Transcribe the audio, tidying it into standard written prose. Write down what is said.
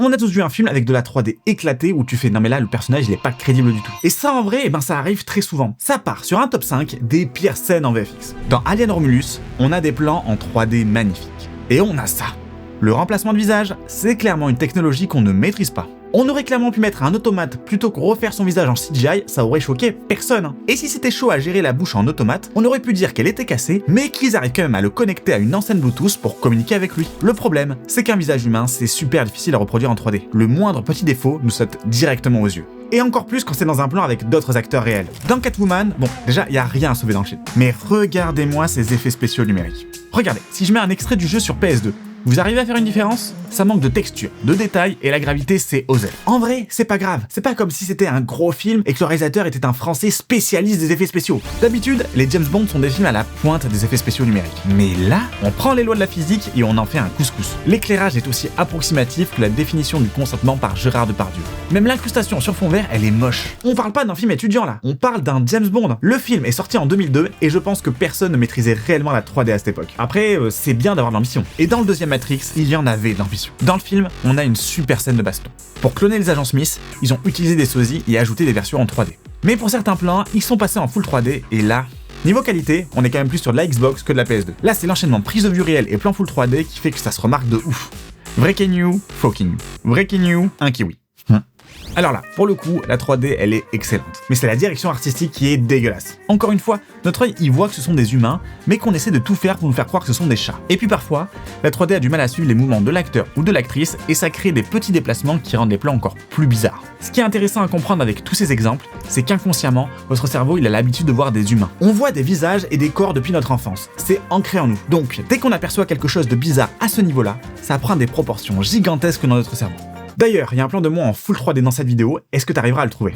On a tous vu un film avec de la 3D éclatée où tu fais non mais là le personnage il est pas crédible du tout. Et ça en vrai, ça arrive très souvent. Ça part sur un top 5 des pires scènes en VFX. Dans Alien Romulus, on a des plans en 3D magnifiques. Et on a ça. Le remplacement de visage, c'est clairement une technologie qu'on ne maîtrise pas. On aurait clairement pu mettre un automate plutôt que refaire son visage en CGI, ça aurait choqué personne. Et si c'était chaud à gérer la bouche en automate, on aurait pu dire qu'elle était cassée, mais qu'ils arrivent quand même à le connecter à une enceinte Bluetooth pour communiquer avec lui. Le problème, c'est qu'un visage humain, c'est super difficile à reproduire en 3D. Le moindre petit défaut nous saute directement aux yeux. Et encore plus quand c'est dans un plan avec d'autres acteurs réels. Dans Catwoman, bon, déjà, il n'y a rien à sauver dans le film. Mais regardez-moi ces effets spéciaux numériques. Regardez, si je mets un extrait du jeu sur PS2, vous arrivez à faire une différence? Ça manque de texture, de détails et la gravité c'est osé. En vrai, c'est pas grave. C'est pas comme si c'était un gros film et que le réalisateur était un Français spécialiste des effets spéciaux. D'habitude, les James Bond sont des films à la pointe des effets spéciaux numériques. Mais là, on prend les lois de la physique et on en fait un couscous. L'éclairage est aussi approximatif que la définition du consentement par Gérard Depardieu. Même l'incrustation sur fond vert, elle est moche. On parle pas d'un film étudiant là, on parle d'un James Bond. Le film est sorti en 2002 et je pense que personne ne maîtrisait réellement la 3D à cette époque. Après, c'est bien d'avoir de l'ambition. Et dans le deuxième Matrix, il y en avait de l'ambition. Dans le film, on a une super scène de baston. Pour cloner les agents Smith, ils ont utilisé des sosies et ajouté des versions en 3D. Mais pour certains plans, ils sont passés en full 3D et là, niveau qualité, on est quand même plus sur de la Xbox que de la PS2. Là, c'est l'enchaînement prise de vue réelle et plan full 3D qui fait que ça se remarque de ouf. Vrai Kenyu, faux Kenyu. Vrai Kenyu, un kiwi. Alors là, pour le coup, la 3D, elle est excellente. Mais c'est la direction artistique qui est dégueulasse. Encore une fois, notre œil y voit que ce sont des humains, mais qu'on essaie de tout faire pour nous faire croire que ce sont des chats. Et puis parfois, la 3D a du mal à suivre les mouvements de l'acteur ou de l'actrice, et ça crée des petits déplacements qui rendent les plans encore plus bizarres. Ce qui est intéressant à comprendre avec tous ces exemples, c'est qu'inconsciemment, votre cerveau, il a l'habitude de voir des humains. On voit des visages et des corps depuis notre enfance. C'est ancré en nous. Donc, dès qu'on aperçoit quelque chose de bizarre à ce niveau-là, ça prend des proportions gigantesques dans notre cerveau. D'ailleurs, il y a un plan de moi en full 3D dans cette vidéo, est-ce que tu arriveras à le trouver?